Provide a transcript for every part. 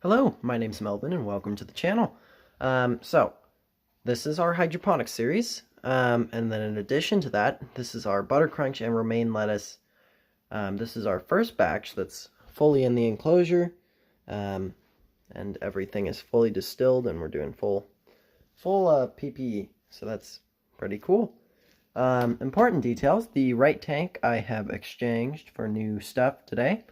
Hello, my name's Melvin and welcome to the channel. This is our hydroponic series, and then in addition to that, this is our Buttercrunch and Romaine lettuce. This is our first batch that's fully in the enclosure, and everything is fully distilled, and we're doing full PPE, so that's pretty cool. Important details: the right tank I have exchanged for new stuff today.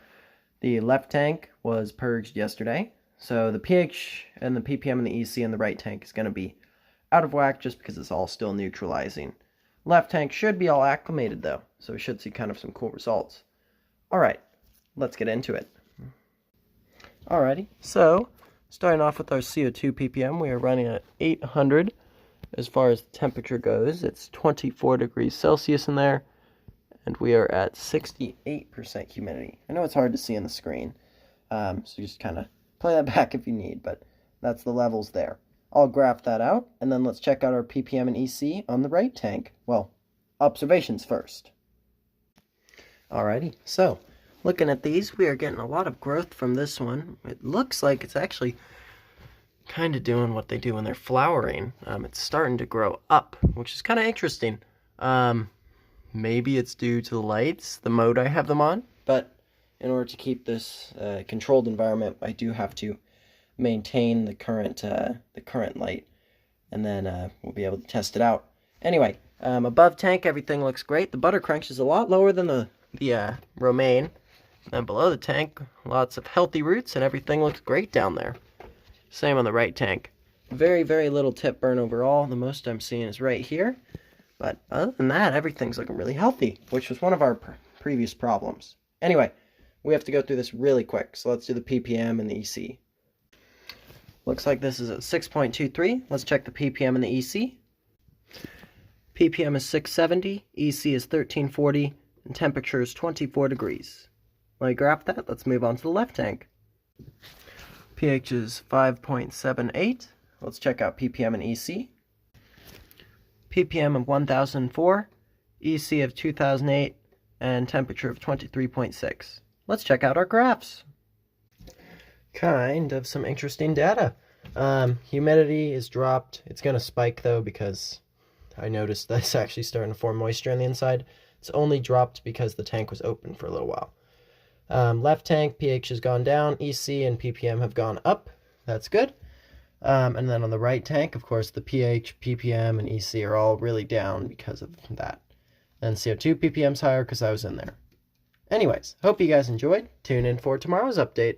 The left tank was purged yesterday. So the pH and the ppm and the EC in the right tank is going to be out of whack just because it's all still neutralizing. Left tank should be all acclimated though, so we should see kind of some cool results. Alright, let's get into it. Alrighty, so starting off with our CO2 ppm, we are running at 800 as far as the temperature goes. It's 24 degrees Celsius in there, and we are at 68% humidity. I know it's hard to see on the screen, so just kind of play that back if you need, but that's the levels there. I'll graph that out, and then let's check out our ppm and EC on the right tank. Well, observations first. Alrighty, so looking at these, we are getting a lot of growth from this one. It looks like it's actually kind of doing what they do when they're flowering. It's starting to grow up, which is kind of interesting. Maybe it's due to the lights, the mode I have them on, but in order to keep this controlled environment, I do have to maintain the current light, and then we'll be able to test it out. Anyway, above tank, everything looks great. The Buttercrunch is a lot lower than the Romaine. And below the tank, lots of healthy roots, and everything looks great down there. Same on the right tank. Very, very little tip burn overall. The most I'm seeing is right here. But other than that, everything's looking really healthy, which was one of our previous problems. Anyway, we have to go through this really quick, so let's do the ppm and the EC. Looks like this is at 6.23. Let's check the ppm and the EC. ppm is 670, EC is 1340, and temperature is 24 degrees. Let me graph that. Let's move on to the left tank. pH is 5.78. Let's check out ppm and EC. ppm of 1004, EC of 2008, and temperature of 23.6. Let's check out our graphs. Kind of some interesting data. Humidity is dropped. It's going to spike though because I noticed that's actually starting to form moisture on the inside. It's only dropped because the tank was open for a little while. Left tank, pH has gone down. EC and ppm have gone up. That's good. And then on the right tank, of course, the pH, ppm, and EC are all really down because of that. And CO2 ppm's higher because I was in there. Anyways, hope you guys enjoyed. Tune in for tomorrow's update.